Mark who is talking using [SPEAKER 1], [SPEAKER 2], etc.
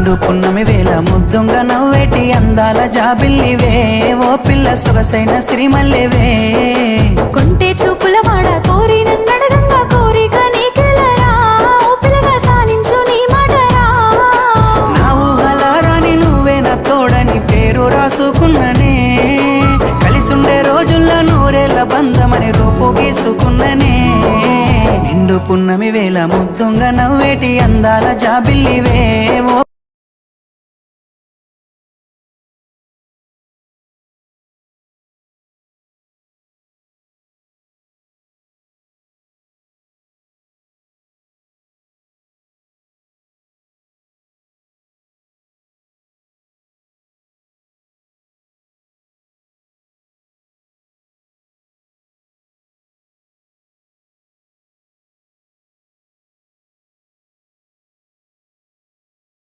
[SPEAKER 1] నిండు పున్నమి వేళ ముద్దుంగా నవ్వేటి అందాల జాబిల్లివే ఓ పిల్ల సొగసైన సిరిమల్లెవే
[SPEAKER 2] కొంటే చూపుల వాడ కోరి నన్నడగంగా కోరిక నీకెలరా ఓ పిల్లగా సాలించు నీ మాటరా
[SPEAKER 1] నా ఊహలారాని నువ్వే నా తోడని పేరు రాసుకున్ననే కలిసుండే రోజుల్లో నూరేళ్ల బంధమని రూపు గీసుకున్ననే నిండు పున్నమి వేళ ముద్దుంగా నవ్వేటి అందాల జాబిల్లివే